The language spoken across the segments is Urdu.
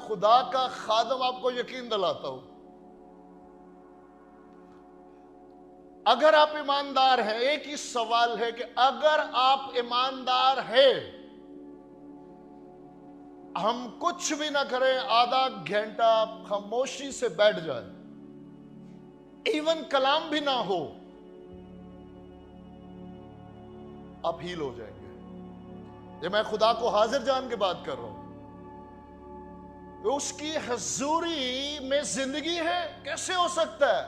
خدا کا خادم آپ کو یقین دلاتا ہوں، اگر آپ ایماندار ہیں، ایک ہی سوال ہے کہ اگر آپ ایماندار ہیں، ہم کچھ بھی نہ کریں، آدھا گھنٹہ خاموشی سے بیٹھ جائیں، ایون کلام بھی نہ ہو، آپ ہیل ہو جائیں گے۔ یہ میں خدا کو حاضر جان کے بات کر رہا ہوں۔ اس کی حضوری میں زندگی ہے، کیسے ہو سکتا ہے؟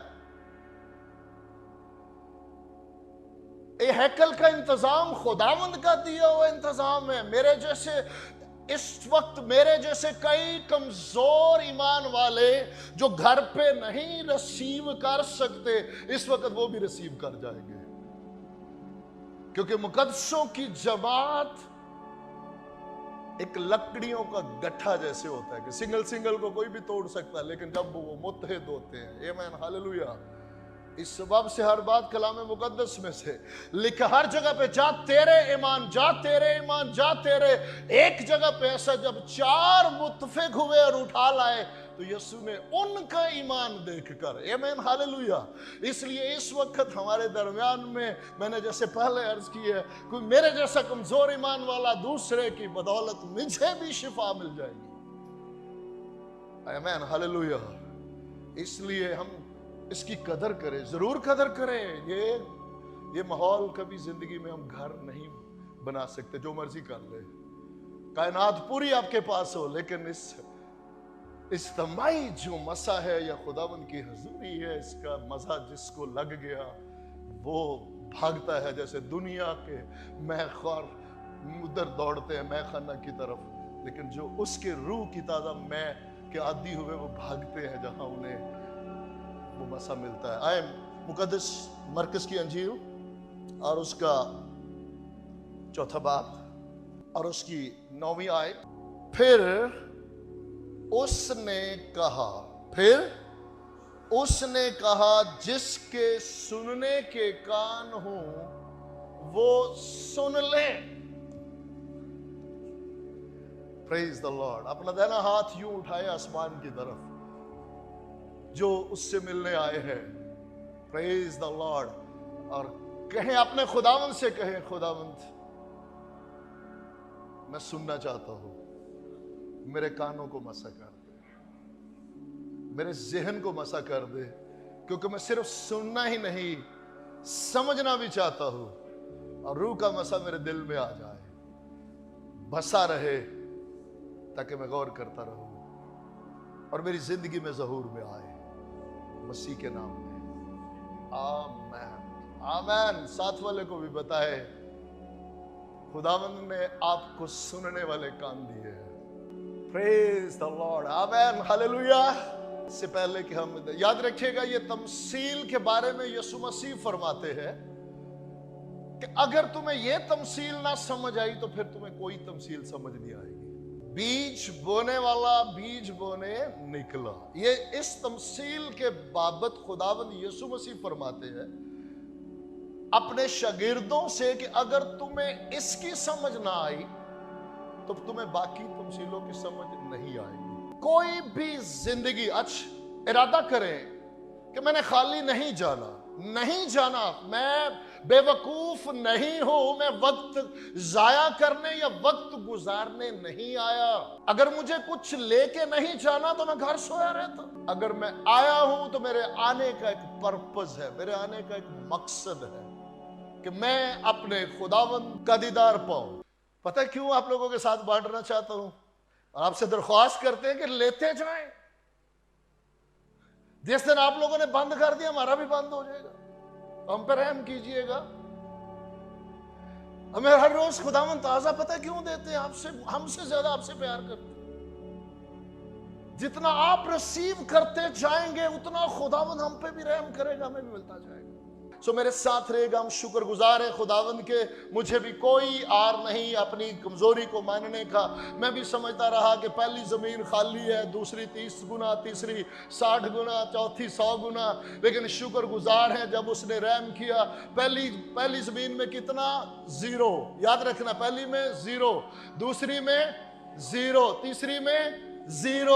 یہ ہیکل کا انتظام خداوند کا دیا ہوا انتظام ہے۔ میرے جیسے اس وقت میرے جیسے کئی کمزور ایمان والے جو گھر پہ نہیں ریسیو کر سکتے، اس وقت وہ بھی ریسیو کر جائیں گے، کیونکہ مقدسوں کی جماعت ایک لکڑیوں کا گٹھا جیسے ہوتا ہے کہ سنگل کو کوئی بھی توڑ سکتا ہے، لیکن جب وہ متحد ہوتے ہیں، آمین ہاللویہ، اس سبب سے ہر بات کلام مقدس میں سے لکھا، ہر جگہ پہ جا تیرے ایمان، جا تیرے ایمان، جا تیرے۔ ایک جگہ پہ ایسا جب 4 متفق ہوئے اور اٹھا لائے تو یسوع نے ان کا ایمان دیکھ کر، آمین ہاللویہ، اس لیے اس وقت ہمارے درمیان میں نے جیسے پہلے عرض کی ہے، کوئی میرے جیسا کمزور ایمان والا دوسرے کی بدولت مجھے بھی شفا مل جائے گی، آمین ہاللویہ۔ اس لیے ہم اس کی قدر کریں، ضرور قدر کریں۔ یہ ماحول کبھی زندگی میں ہم گھر نہیں بنا سکتے، جو مرضی کر لے، کائنات پوری آپ کے پاس ہو، لیکن اس اجتماعی جو مسا ہے یا خداوند کی حضوری ہے، اس کا مزہ جس کو لگ گیا وہ بھاگتا ہے، جیسے دنیا کے میخوار ادھر دوڑتے ہیں مے خانہ کی طرف، لیکن جو اس کے روح کی تازہ میں کے عادی ہوئے وہ بھاگتے ہیں جہاں انہیں وہ مسا ملتا ہے۔ آئے مقدس مرکز کی انجیل اور اس کا 4 باب اور اس کی 9ویں آیت۔ پھر اس نے کہا جس کے سننے کے کان ہوں وہ سن لے۔ پریز دی لارڈ۔ اپنا دہنا ہاتھ یوں اٹھائے آسمان کی طرف جو اس سے ملنے آئے ہیں، پریز دی لارڈ، اور کہیں اپنے خداوند سے کہیں، خداوند میں سننا چاہتا ہوں، میرے کانوں کو مسا کر دے، میرے ذہن کو مسا کر دے، کیونکہ میں صرف سننا ہی نہیں سمجھنا بھی چاہتا ہوں، اور روح کا مسا میرے دل میں آ جائے، بسا رہے، تاکہ میں غور کرتا رہوں اور میری زندگی میں ظہور میں آئے، مسیح کے نام میں، آمین آمین۔ ساتھ والے کو بھی بتائے خداوند نے آپ کو سننے والے کان دیے ہیں، پریز دی لارڈ، آمین ہاللویہ۔ اس سے پہلے کہ ہم یاد رکھیے گا، یہ تمثیل کے بارے میں یسوع مسیح فرماتے ہیں کہ اگر تمہیں یہ تمثیل نہ سمجھ آئی تو پھر تمہیں کوئی تمثیل سمجھ نہیں آئے گی۔ بیج بونے والا بیج بونے نکلا، یہ اس تمثیل کے بابت خداوند یسوع مسیح فرماتے ہیں اپنے شاگردوں سے کہ اگر تمہیں اس کی سمجھ نہ آئی تو تمہیں باقی تمثیلوں کی سمجھ نہیں آئے گی۔ کوئی بھی زندگی ارادہ کریں کہ میں نے خالی نہیں جانا، میں بے وقوف نہیں ہوں، میں وقت ضائع کرنے یا وقت گزارنے نہیں آیا۔ اگر مجھے کچھ لے کے نہیں جانا تو میں گھر سویا رہتا، اگر میں آیا ہوں تو میرے آنے کا ایک پرپز ہے، میرے آنے کا ایک مقصد ہے کہ میں اپنے خداوند کا دیدار پاؤں۔ پتہ ہے کیوں آپ لوگوں کے ساتھ بانٹنا چاہتا ہوں اور آپ سے درخواست کرتے ہیں کہ لیتے جائیں۔ جس دن آپ لوگوں نے بند کر دیا ہمارا بھی بند ہو جائے گا، ہم پر رحم کیجئے گا۔ ہمیں ہر روز خداوند تازہ پتہ کیوں دیتے ہیں؟ ہم سے زیادہ آپ سے پیار کرتے ہیں۔ جتنا آپ ریسیو کرتے جائیں گے اتنا خداوند ہم پہ بھی رحم کرے گا، ہمیں بھی ملتا جائے گا۔ سو میرے ساتھ رہے گا، ہم شکر گزار ہیں خداوند کے، مجھے بھی کوئی آر نہیں اپنی کمزوری کو ماننے کا۔ میں بھی سمجھتا رہا کہ پہلی زمین خالی ہے، دوسری 30 گنا، تیسری 60 گنا، چوتھی 100 گنا، لیکن شکر گزار ہیں جب اس نے رحم کیا۔ پہلی زمین میں کتنا؟ 0، یاد رکھنا، پہلی میں 0، دوسری میں 0، تیسری میں 0